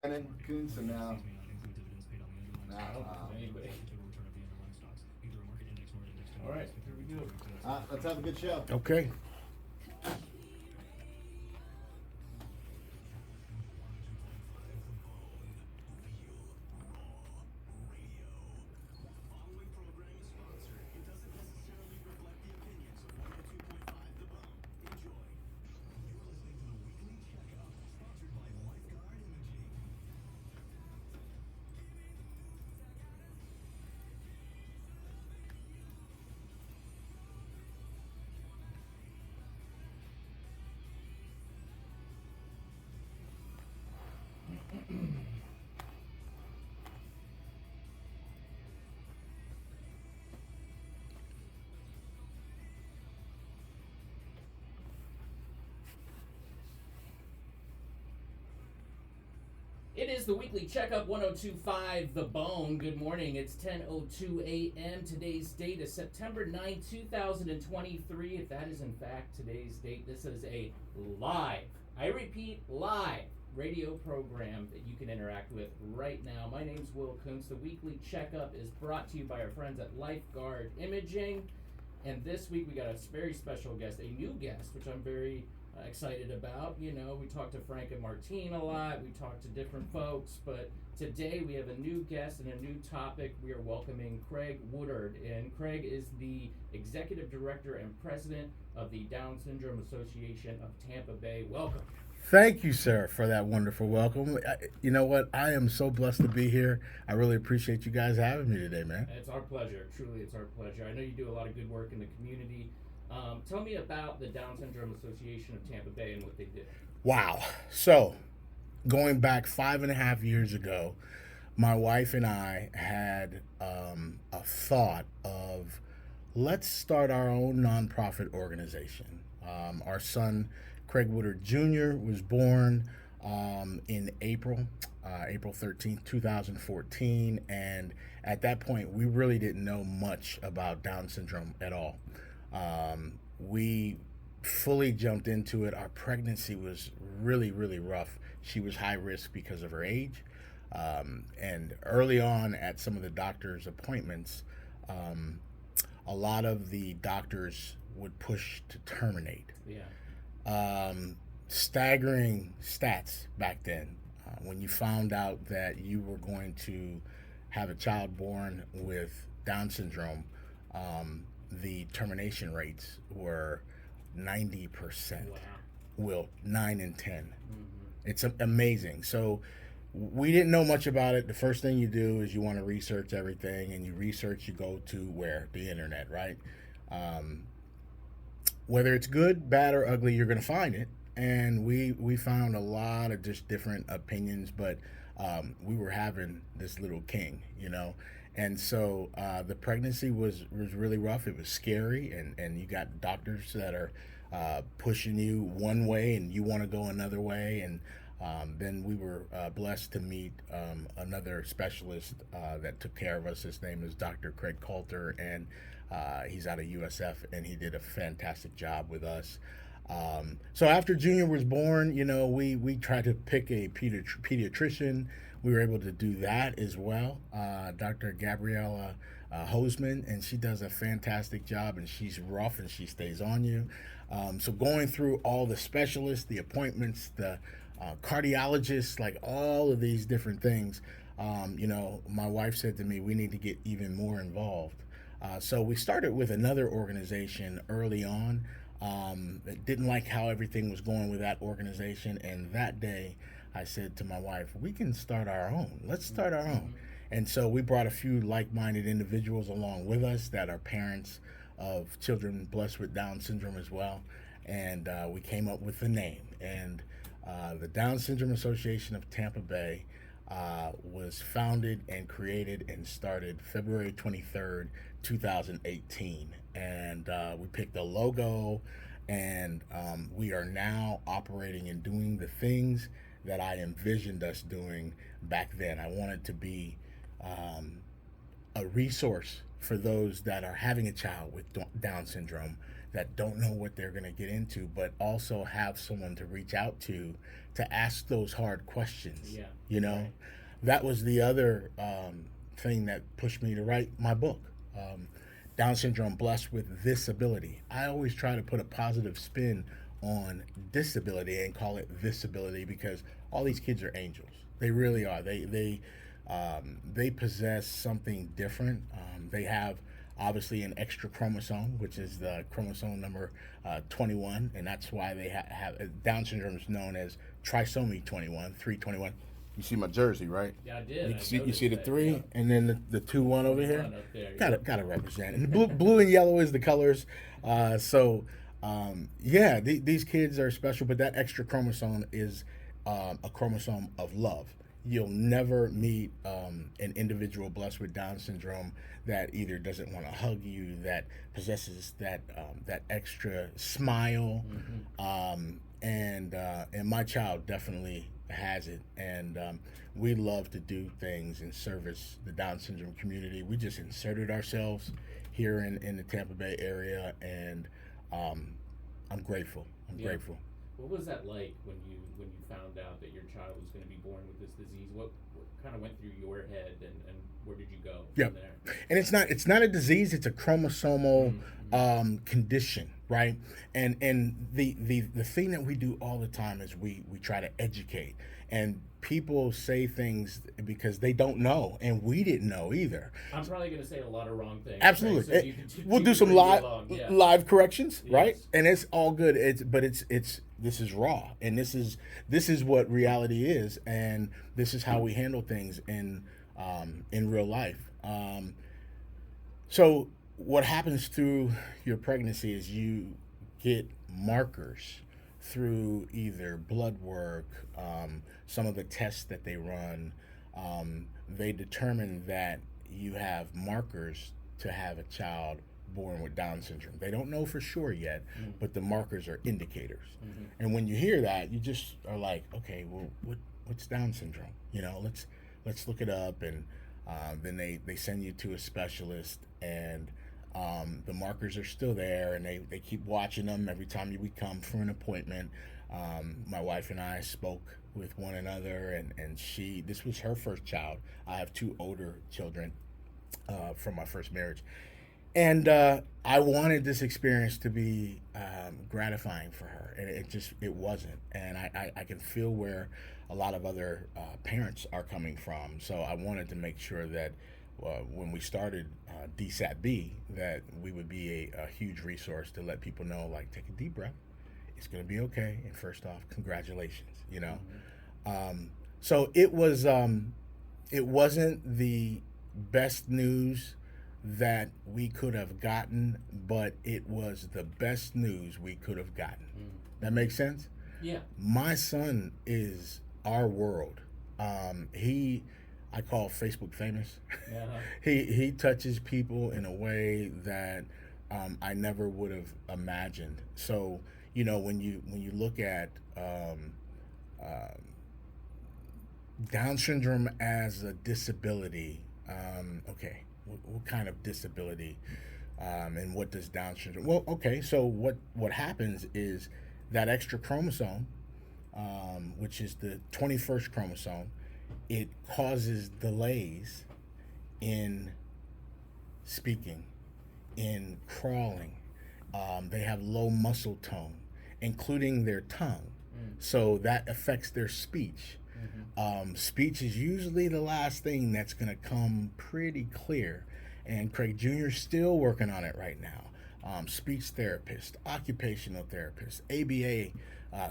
Brandon Coons, and Anyway. All right, here we go. let's have a good show. Okay. It is the weekly checkup 1025 The Bone. Good morning. It's 10:02 a.m. Today's date is September 9, 2023. If that is in fact today's date, this is a live, I repeat, live radio program that you can interact with right now. My name's Will Kuntz. The weekly checkup is brought to you by our friends at Lifeguard Imaging. And this week we got a very special guest, a new guest, which I'm very excited about. You know, we talked to Frank and Martine a lot. We talked to different folks, but today we have a new guest and a new topic. We are welcoming Craig Woodard, and Craig is the executive director and president of the Down Syndrome Association of Tampa Bay. Welcome. Thank you, sir, for that wonderful welcome. You know what? I am so blessed to be here. I really appreciate you guys having me today, man. It's our pleasure. Truly, it's our pleasure. I know you do a lot of good work in the community. Tell me about the Down Syndrome Association of Tampa Bay and what they do. Wow. So, going back 5.5 years ago, my wife and I had a thought of let's start our own nonprofit organization. Our son, Craig Woodard Jr., was born in April 13th, 2014. And at that point, we really didn't know much about Down syndrome at all. We fully jumped into it. Our pregnancy was really, really rough. She was high risk because of her age. And early on at some of the doctor's appointments, a lot of the doctors would push to terminate. Yeah. Staggering stats back then. When you found out that you were going to have a child born with Down syndrome, the termination rates were 90%. Wow. Will 9 and 10. Mm-hmm. It's amazing. So we didn't know much about it. The first thing you do is you want to research everything, and you go to where? The internet, right? Whether it's good, bad, or ugly, you're going to find it. And we found a lot of just different opinions, but we were having this little king, you know. And so the pregnancy was really rough. It was scary, and you got doctors that are pushing you one way, and you want to go another way. And then we were blessed to meet another specialist that took care of us. His name is Dr. Craig Coulter, and he's out of USF, and he did a fantastic job with us. So after Junior was born, you know, we tried to pick a pediatrician. We were able to do that as well. Dr. Gabriella Hoseman, and she does a fantastic job, and she's rough and she stays on you. So going through all the specialists, the appointments, the cardiologists, like all of these different things, you know, my wife said to me, we need to get even more involved. So we started with another organization early on. Didn't like how everything was going with that organization, and that day I said to my wife, we can start our own. Let's start our own. And so we brought a few like-minded individuals along with us that are parents of children blessed with Down syndrome as well, and we came up with the name. And the Down Syndrome Association of Tampa Bay was founded and created and started February 23rd, 2018. And we picked a logo, and we are now operating and doing the things that I envisioned us doing back then. I wanted to be a resource for those that are having a child with Down syndrome, that don't know what they're going to get into, but also have someone to reach out to ask those hard questions. Yeah. You know, Right. that was the other thing that pushed me to write my book. Down syndrome, blessed with this ability. I always try to put a positive spin on disability and call it this ability, because all these kids are angels. They really are. They possess something different. They have obviously an extra chromosome, which is the chromosome number 21, and that's why they have Down syndrome is known as trisomy 21, 321. You see my jersey, right? Yeah, I did. You see the that, 3, yeah. and then the 2-1 over here. One up there, Gotta represent. And blue and yellow is the colors. These kids are special, but that extra chromosome is a chromosome of love. You'll never meet an individual blessed with Down syndrome that either doesn't want to hug you, that possesses that extra smile, and my child definitely has it. And we love to do things in service the Down syndrome community. We just inserted ourselves here in the Tampa Bay area, and I'm grateful. I'm grateful. What was that like when you found out that your child was going to be born with this disease? What kind of went through your head, and where did you go from there? And it's not a disease; it's a chromosomal condition, right? And the thing that we do all the time is we try to educate, and people say things because they don't know, and we didn't know either. I'm probably going to say a lot of wrong things. Absolutely, Right? So we'll do some live corrections, right? And it's all good. This is raw, and this is what reality is, and this is how we handle things in real life. So what happens through your pregnancy is you get markers through either blood work, some of the tests that they run. They determine that you have markers to have a child born with Down syndrome. They don't know for sure yet, but the markers are indicators. And when you hear that, you just are like, okay, well, what's Down syndrome? You know, let's look it up, and then they send you to a specialist, and the markers are still there, and they keep watching them every time we come for an appointment. My wife and I spoke with one another, and this was her first child. I have 2 older children from my first marriage. And I wanted this experience to be gratifying for her, and it wasn't. And I can feel where a lot of other parents are coming from. So I wanted to make sure that when we started DSATB, that we would be a huge resource to let people know, like, take a deep breath. It's going to be okay. And first off, congratulations, you know. So it wasn't the best news that we could have gotten, but it was the best news we could have gotten. That makes sense? Yeah. My son is our world. I call Facebook famous. He touches people in a way that I never would have imagined. So, you know, when you look at Down syndrome as a disability, okay, what kind of disability, and what does Down syndrome? Well, okay, so what happens is that extra chromosome, which is the 21st chromosome, it causes delays in speaking, in crawling. They have low muscle tone, including their tongue, so that affects their speech. Speech is usually the last thing that's going to come pretty clear, and Craig Jr. is still working on it right now. Speech therapist, occupational therapist, ABA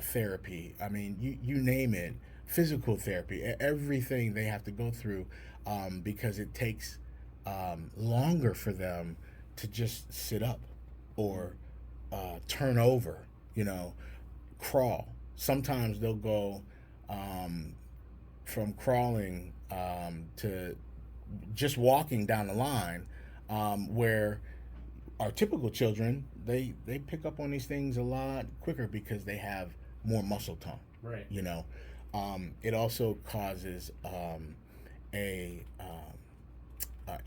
therapy. I mean, you name it, physical therapy, everything they have to go through, because it takes longer for them to just sit up or turn over, you know, crawl. Sometimes they'll go from crawling to just walking down the line, where our typical children, they pick up on these things a lot quicker because they have more muscle tone. Right. You know, it also causes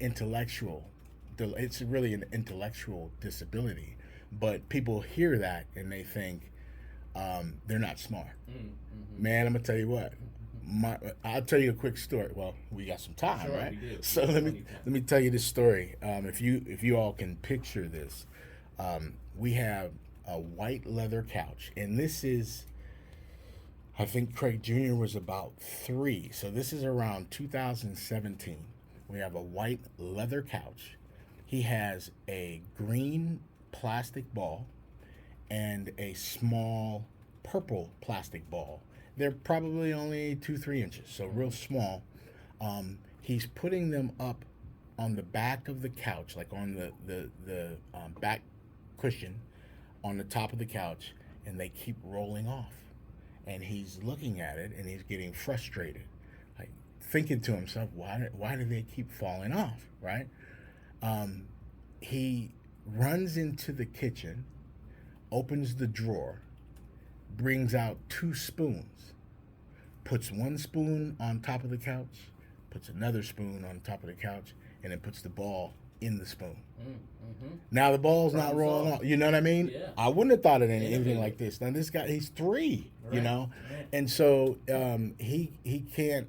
intellectual. It's really an intellectual disability but people hear that and they think they're not smart. Mm-hmm. Man, I'm gonna tell you what. I'll tell you a quick story. Well, we got some time, Sure, right? we do. So let me tell you this story. If you all can picture this, we have a white leather couch, and this is, I think Craig Jr. was about 3, so this is around 2017. We have a white leather couch. He has a green plastic ball and a small purple plastic ball. They're probably only 2-3 inches, so real small. He's putting them up on the back of the couch, like on the back cushion on the top of the couch, and they keep rolling off. And he's looking at it, and he's getting frustrated, like thinking to himself, why do they keep falling off, right? He runs into the kitchen, opens the drawer, brings out 2 spoons, puts 1 spoon on top of the couch, puts another spoon on top of the couch, and then puts the ball in the spoon. Mm-hmm. Now the ball's not Problem rolling solved. off. You know what I mean? Yeah. I wouldn't have thought of anything Innovative. like this. Now this guy, he's 3, you Right. know, Right. and so he can't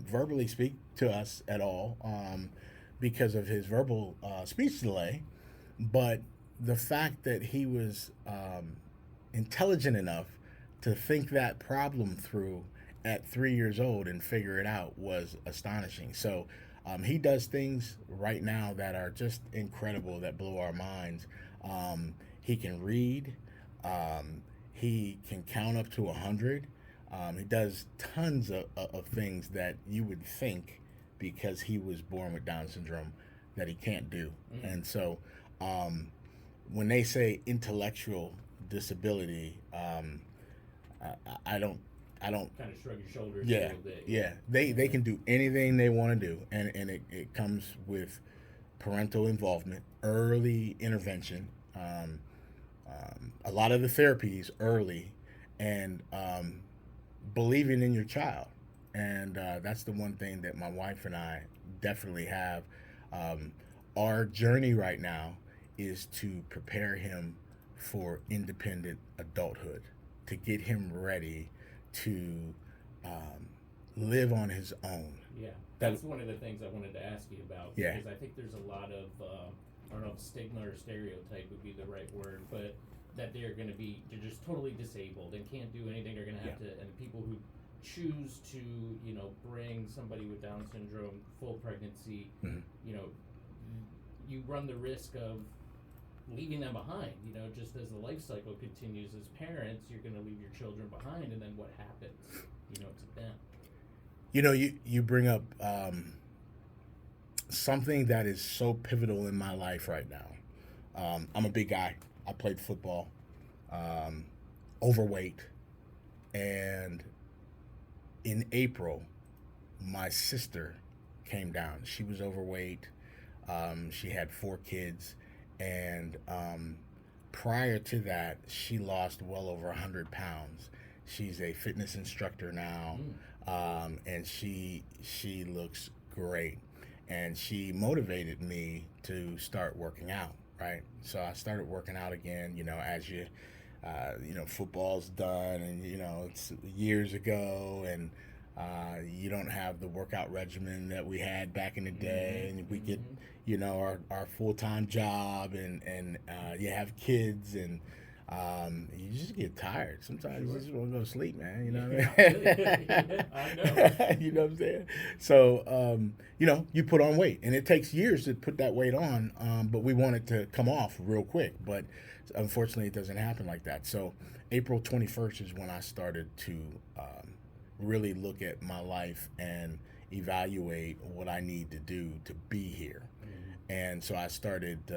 verbally speak to us at all because of his verbal speech delay. But the fact that he was intelligent enough to think that problem through at 3 years old and figure it out was astonishing. So he does things right now that are just incredible, that blow our minds. He can read. He can count up to 100. He does tons of things that you would think, because he was born with Down syndrome, that he can't do. Mm-hmm. And so when they say intellectual disability, I don't Kind of shrug your shoulders a yeah, little bit. yeah. They can do anything they want to do, and it comes with parental involvement, early intervention, a lot of the therapies early, and believing in your child. And that's the one thing that my wife and I definitely have. Our journey right now is to prepare him for independent adulthood, to get him ready to live on his own. Yeah, that's one of the things I wanted to ask you about. Yeah. Because I think there's a lot of, I don't know if stigma or stereotype would be the right word, but that they're just totally disabled and can't do anything. They're going to have to, and people who choose to, bring somebody with Down syndrome full pregnancy, Mhm. You run the risk of leaving them behind, just as the life cycle continues. As parents, you're going to leave your children behind, and then what happens, to them? You bring up something that is so pivotal in my life right now. I'm a big guy. I played football, overweight, and in April, my sister came down. She was overweight. She had 4 kids, and prior to that, she lost well over 100 pounds. She's a fitness instructor now, and she looks great. And she motivated me to start working out, right? So I started working out again, as football's done, and, it's years ago, and you don't have the workout regimen that we had back in the day, and we get, our full-time job, and you have kids, and you just get tired. Sometimes you just want to go to sleep, man. You know what I mean? I know. You know what I'm saying? So, you put on weight, and it takes years to put that weight on, but we want it to come off real quick. But unfortunately, it doesn't happen like that. So April 21st is when I started to really look at my life and evaluate what I need to do to be here. And so I started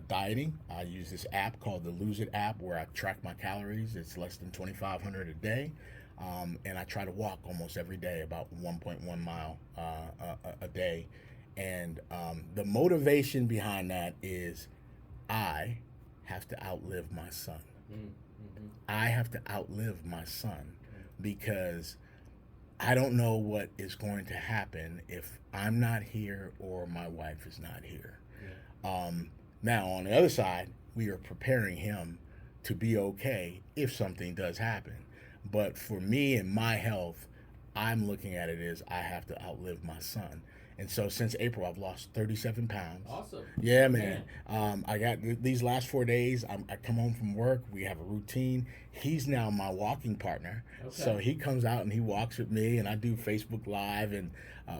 dieting. I use this app called the Lose It app, where I track my calories. It's less than 2,500 a day. And I try to walk almost every day, about 1.1 mile a day. And the motivation behind that is I have to outlive my son. I have to outlive my son, because I don't know what is going to happen if I'm not here or my wife is not here. Now, on the other side, we are preparing him to be okay if something does happen. But for me and my health, I'm looking at it as I have to outlive my son. And so since April, I've lost 37 pounds. Awesome. Yeah, man. I got these last 4 days. I come home from work. We have a routine. He's now my walking partner. Okay. So he comes out and he walks with me, and I do Facebook Live, and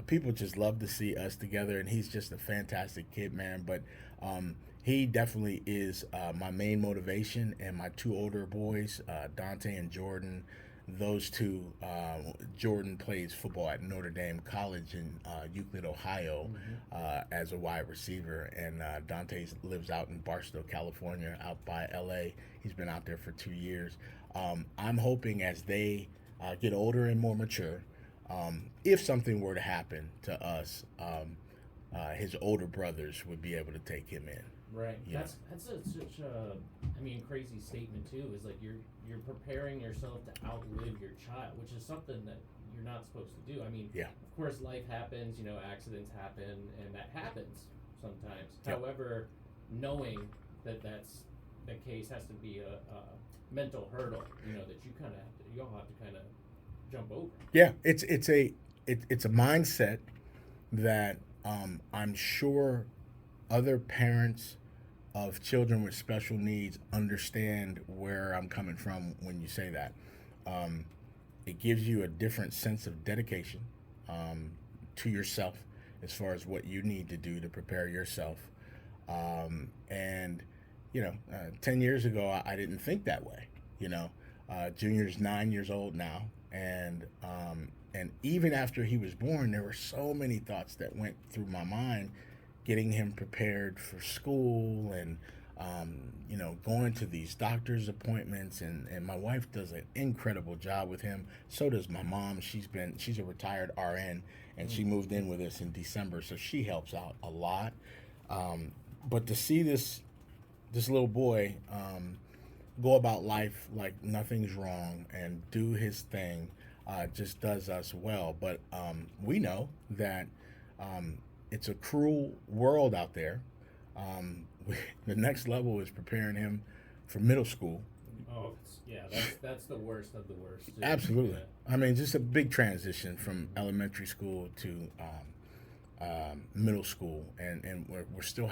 people just love to see us together. And he's just a fantastic kid, man. But he definitely is my main motivation, and my two older boys, Dante and Jordan. Those two, Jordan plays football at Notre Dame College in Euclid, Ohio, as a wide receiver, and Dante lives out in Barstow, California, out by LA. He's been out there for 2 years. I'm hoping as they get older and more mature, if something were to happen to us, his older brothers would be able to take him in. Right. Yeah. That's such a, I mean, crazy statement too. Is like you're preparing yourself to outlive your child, which is something that you're not supposed to do. I mean, Yeah. of course, life happens. You know, accidents happen, and that happens sometimes. Yep. However, knowing that that's the case has to be a mental hurdle. You know, that you all have to kind of jump over. Yeah, it's a mindset that I'm sure other parents of children with special needs understand where I'm coming from when you say that. It gives you a different sense of dedication to yourself as far as what you need to do to prepare yourself. And 10 years ago, I didn't think that way. Junior's 9 years old now, and even after he was born, there were so many thoughts that went through my mind, getting him prepared for school and going to these doctor's appointments, and my wife does an incredible job with him. So does my mom. She's a retired RN, and she moved in with us in December, so she helps out a lot. But to see this little boy go about life like nothing's wrong and do his thing just does us well. But we know that it's a cruel world out there. The next level is preparing him for middle school. Oh, that's the worst of the worst. Too. Absolutely. Yeah. I mean, just a big transition from elementary school to middle school, and we're still